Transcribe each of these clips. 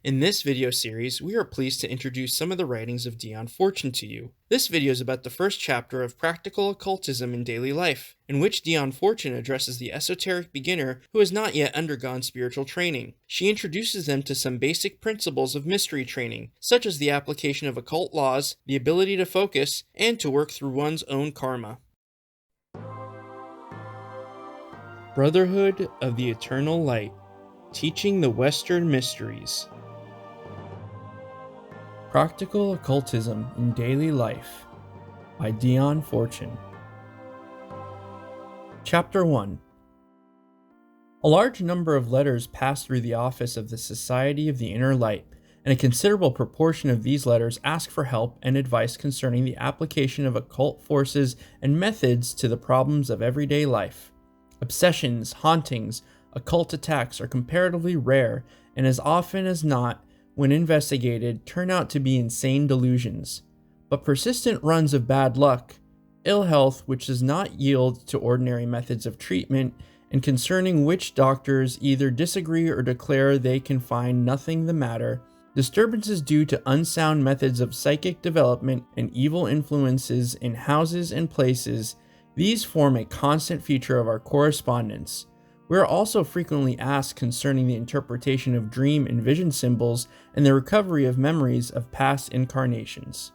In this video series, we are pleased to introduce some of the writings of Dion Fortune to you. This video is about the first chapter of Practical Occultism in Daily Life, in which Dion Fortune addresses the esoteric beginner who has not yet undergone spiritual training. She introduces them to some basic principles of mystery training, such as the application of occult laws, the ability to focus, and to work through one's own karma. Brotherhood of the Eternal Light, Teaching the Western Mysteries. Practical Occultism in Daily Life by Dion Fortune. Chapter 1. A large number of letters pass through the office of the Society of the Inner Light, and a considerable proportion of these letters ask for help and advice concerning the application of occult forces and methods to the problems of everyday life. Obsessions, hauntings, occult attacks are comparatively rare, and as often as not, when investigated, turn out to be insane delusions. But persistent runs of bad luck, ill health which does not yield to ordinary methods of treatment, and concerning which doctors either disagree or declare they can find nothing the matter, disturbances due to unsound methods of psychic development and evil influences in houses and places, these form a constant feature of our correspondence. We are also frequently asked concerning the interpretation of dream and vision symbols and the recovery of memories of past incarnations.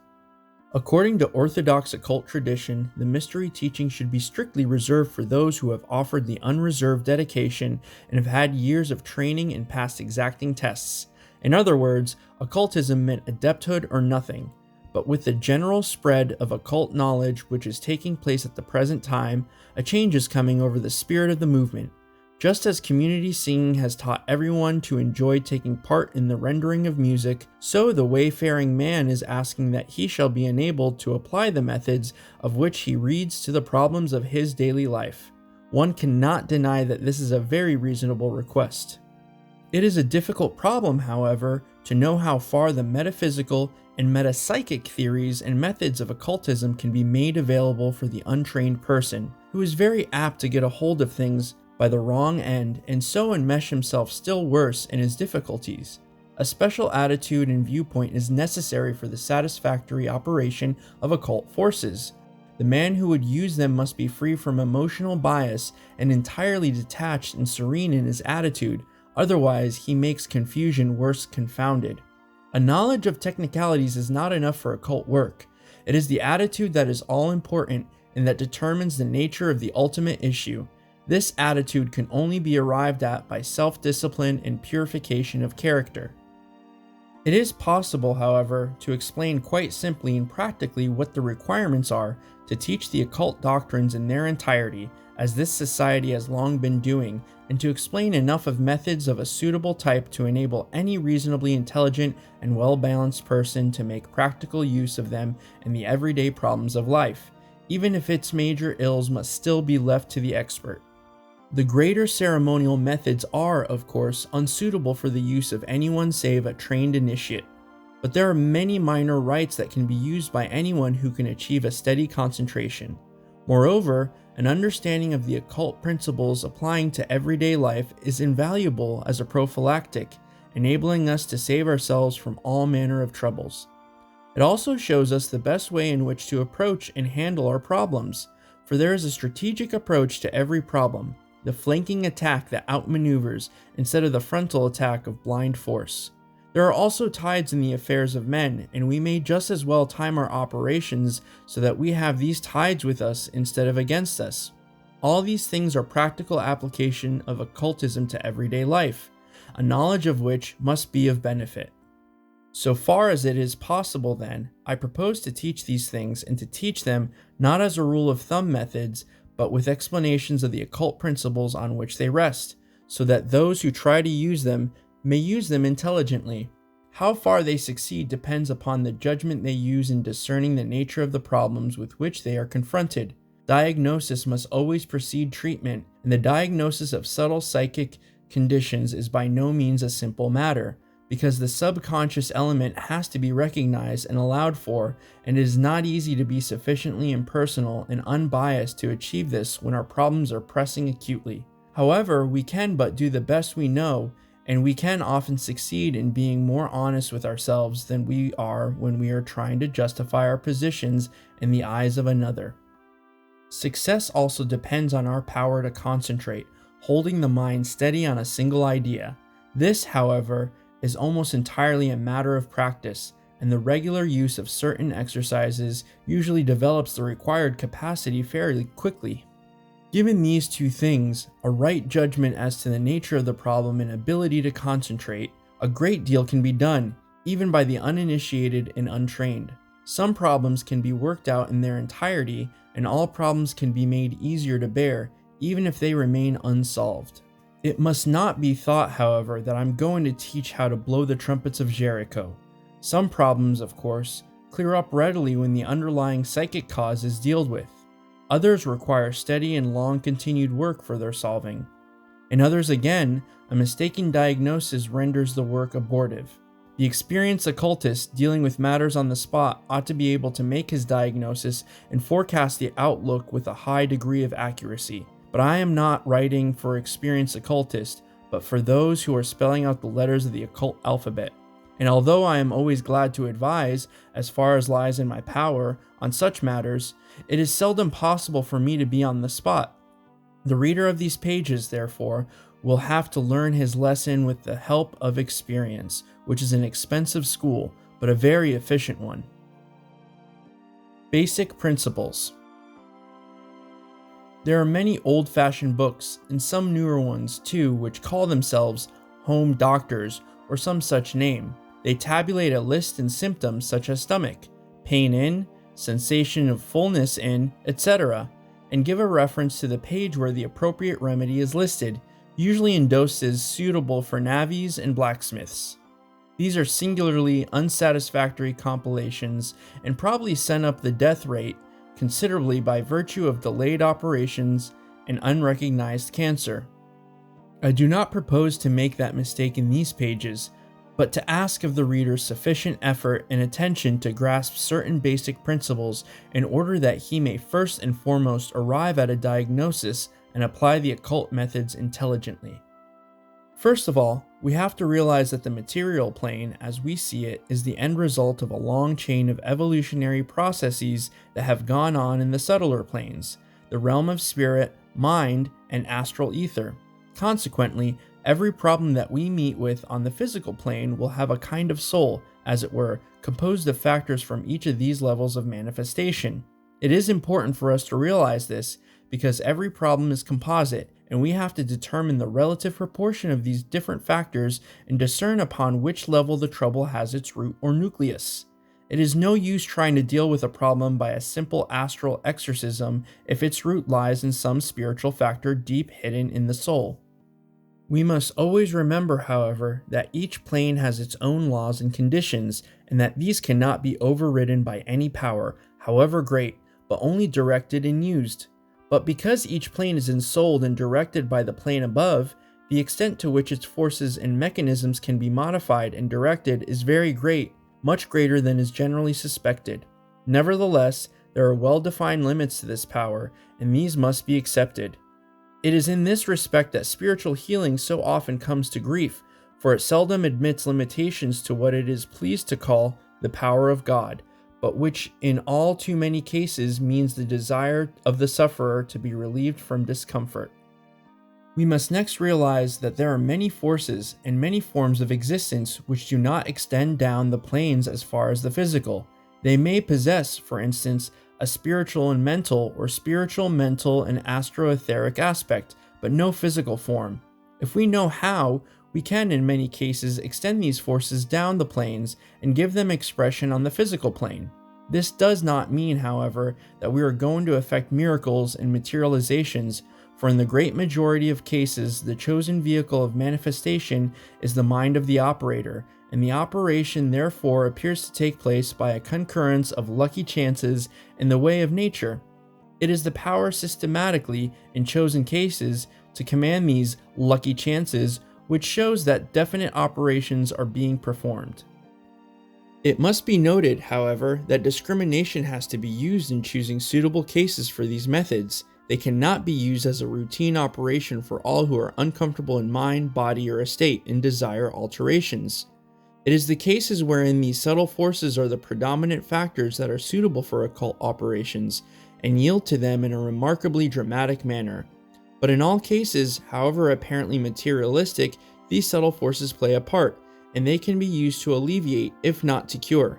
According to Orthodox occult tradition, the mystery teaching should be strictly reserved for those who have offered the unreserved dedication and have had years of training and passed exacting tests. In other words, occultism meant adepthood or nothing. But with the general spread of occult knowledge which is taking place at the present time, a change is coming over the spirit of the movement. Just as community singing has taught everyone to enjoy taking part in the rendering of music, so the wayfaring man is asking that he shall be enabled to apply the methods of which he reads to the problems of his daily life. One cannot deny that this is a very reasonable request. It is a difficult problem, however, to know how far the metaphysical and metapsychic theories and methods of occultism can be made available for the untrained person, who is very apt to get a hold of things by the wrong end and so enmesh himself still worse in his difficulties. A special attitude and viewpoint is necessary for the satisfactory operation of occult forces. The man who would use them must be free from emotional bias and entirely detached and serene in his attitude, otherwise he makes confusion worse confounded. A knowledge of technicalities is not enough for occult work. It is the attitude that is all important and that determines the nature of the ultimate issue. This attitude can only be arrived at by self-discipline and purification of character. It is possible, however, to explain quite simply and practically what the requirements are to teach the occult doctrines in their entirety, as this society has long been doing, and to explain enough of methods of a suitable type to enable any reasonably intelligent and well-balanced person to make practical use of them in the everyday problems of life, even if its major ills must still be left to the expert. The greater ceremonial methods are, of course, unsuitable for the use of anyone save a trained initiate, but there are many minor rites that can be used by anyone who can achieve a steady concentration. Moreover, an understanding of the occult principles applying to everyday life is invaluable as a prophylactic, enabling us to save ourselves from all manner of troubles. It also shows us the best way in which to approach and handle our problems, for there is a strategic approach to every problem, the flanking attack that outmaneuvers instead of the frontal attack of blind force. There are also tides in the affairs of men, and we may just as well time our operations so that we have these tides with us instead of against us. All these things are practical application of occultism to everyday life, a knowledge of which must be of benefit. So far as it is possible, then, I propose to teach these things and to teach them not as a rule of thumb methods, but with explanations of the occult principles on which they rest, so that those who try to use them may use them intelligently. How far they succeed depends upon the judgment they use in discerning the nature of the problems with which they are confronted. Diagnosis must always precede treatment, and the diagnosis of subtle psychic conditions is by no means a simple matter, because the subconscious element has to be recognized and allowed for, and it is not easy to be sufficiently impersonal and unbiased to achieve this when our problems are pressing acutely. However, we can but do the best we know, and we can often succeed in being more honest with ourselves than we are when we are trying to justify our positions in the eyes of another. Success also depends on our power to concentrate, holding the mind steady on a single idea. This, however, is almost entirely a matter of practice, and the regular use of certain exercises usually develops the required capacity fairly quickly. Given these two things, a right judgment as to the nature of the problem and ability to concentrate, a great deal can be done, even by the uninitiated and untrained. Some problems can be worked out in their entirety, and all problems can be made easier to bear, even if they remain unsolved. It must not be thought, however, that I'm going to teach how to blow the trumpets of Jericho. Some problems, of course, clear up readily when the underlying psychic cause is dealt with. Others require steady and long continued work for their solving. In others again, a mistaken diagnosis renders the work abortive. The experienced occultist dealing with matters on the spot ought to be able to make his diagnosis and forecast the outlook with a high degree of accuracy. But I am not writing for experienced occultists, but for those who are spelling out the letters of the occult alphabet. And although I am always glad to advise, as far as lies in my power, on such matters, it is seldom possible for me to be on the spot. The reader of these pages, therefore, will have to learn his lesson with the help of experience, which is an expensive school, but a very efficient one. Basic Principles. There are many old-fashioned books, and some newer ones too, which call themselves home doctors or some such name. They tabulate a list in symptoms such as stomach, pain in, sensation of fullness in, etc., and give a reference to the page where the appropriate remedy is listed, usually in doses suitable for navvies and blacksmiths. These are singularly unsatisfactory compilations and probably send up the death rate considerably by virtue of delayed operations and unrecognized cancer. I do not propose to make that mistake in these pages, but to ask of the reader sufficient effort and attention to grasp certain basic principles in order that he may first and foremost arrive at a diagnosis and apply the occult methods intelligently. First of all, we have to realize that the material plane, as we see it, is the end result of a long chain of evolutionary processes that have gone on in the subtler planes, the realm of spirit, mind, and astral ether. Consequently, every problem that we meet with on the physical plane will have a kind of soul, as it were, composed of factors from each of these levels of manifestation. It is important for us to realize this because every problem is composite, and we have to determine the relative proportion of these different factors and discern upon which level the trouble has its root or nucleus. It is no use trying to deal with a problem by a simple astral exorcism if its root lies in some spiritual factor deep hidden in the soul. We must always remember, however, that each plane has its own laws and conditions, and that these cannot be overridden by any power, however great, but only directed and used. But because each plane is ensouled and directed by the plane above, the extent to which its forces and mechanisms can be modified and directed is very great, much greater than is generally suspected. Nevertheless, there are well-defined limits to this power, and these must be accepted. It is in this respect that spiritual healing so often comes to grief, for it seldom admits limitations to what it is pleased to call the power of God, but which in all too many cases means the desire of the sufferer to be relieved from discomfort. We must next realize that there are many forces and many forms of existence which do not extend down the planes as far as the physical. They may possess, for instance, a spiritual and mental, or spiritual, mental, and astro-etheric aspect, but no physical form. If we know how, we can in many cases extend these forces down the planes and give them expression on the physical plane. This does not mean, however, that we are going to effect miracles and materializations, for in the great majority of cases, the chosen vehicle of manifestation is the mind of the operator, and the operation therefore appears to take place by a concurrence of lucky chances in the way of nature. It is the power systematically, in chosen cases, to command these lucky chances, which shows that definite operations are being performed. It must be noted, however, that discrimination has to be used in choosing suitable cases for these methods. They cannot be used as a routine operation for all who are uncomfortable in mind, body, or estate and desire alterations. It is the cases wherein these subtle forces are the predominant factors that are suitable for occult operations and yield to them in a remarkably dramatic manner. But in all cases, however apparently materialistic, these subtle forces play a part, and they can be used to alleviate, if not to cure.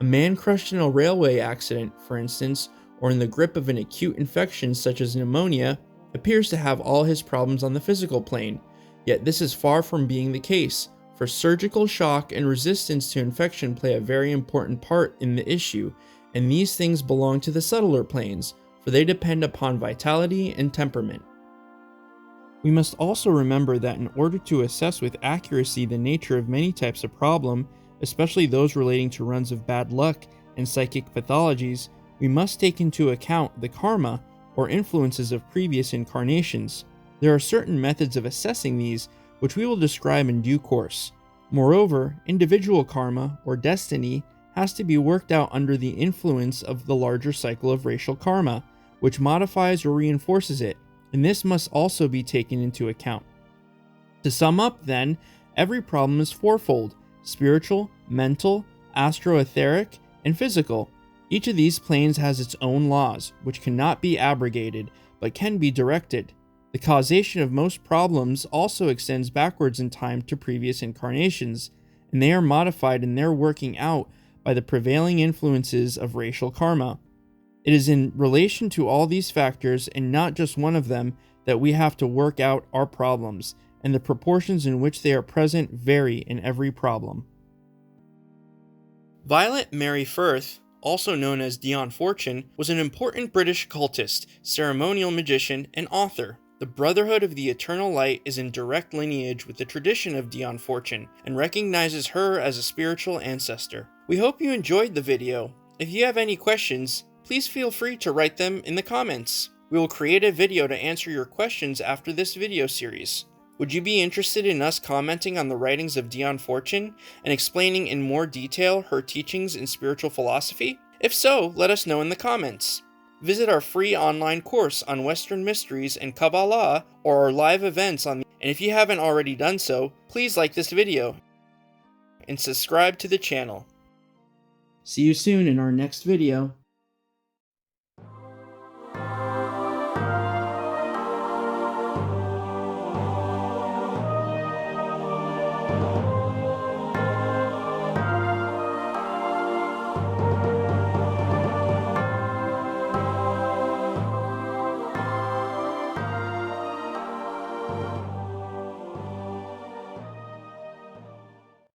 A man crushed in a railway accident, for instance, or in the grip of an acute infection such as pneumonia, appears to have all his problems on the physical plane. Yet this is far from being the case, for surgical shock and resistance to infection play a very important part in the issue, and these things belong to the subtler planes, for they depend upon vitality and temperament. We must also remember that in order to assess with accuracy the nature of many types of problem, especially those relating to runs of bad luck and psychic pathologies, we must take into account the karma, or influences of previous incarnations. There are certain methods of assessing these, which we will describe in due course. Moreover, individual karma, or destiny, has to be worked out under the influence of the larger cycle of racial karma, which modifies or reinforces it, and this must also be taken into account. To sum up, then, every problem is fourfold: spiritual, mental, astro-etheric, and physical. Each of these planes has its own laws, which cannot be abrogated, but can be directed. The causation of most problems also extends backwards in time to previous incarnations, and they are modified in their working out by the prevailing influences of racial karma. It is in relation to all these factors, and not just one of them, that we have to work out our problems, and the proportions in which they are present vary in every problem. Violet Mary Firth, also known as Dion Fortune, was an important British occultist, ceremonial magician, and author. The Brotherhood of the Eternal Light is in direct lineage with the tradition of Dion Fortune, and recognizes her as a spiritual ancestor. We hope you enjoyed the video. If you have any questions, please feel free to write them in the comments. We will create a video to answer your questions after this video series. Would you be interested in us commenting on the writings of Dion Fortune and explaining in more detail her teachings in spiritual philosophy? If so, let us know in the comments. Visit our free online course on Western Mysteries and Kabbalah, or our live events and if you haven't already done so, please like this video and subscribe to the channel. See you soon in our next video.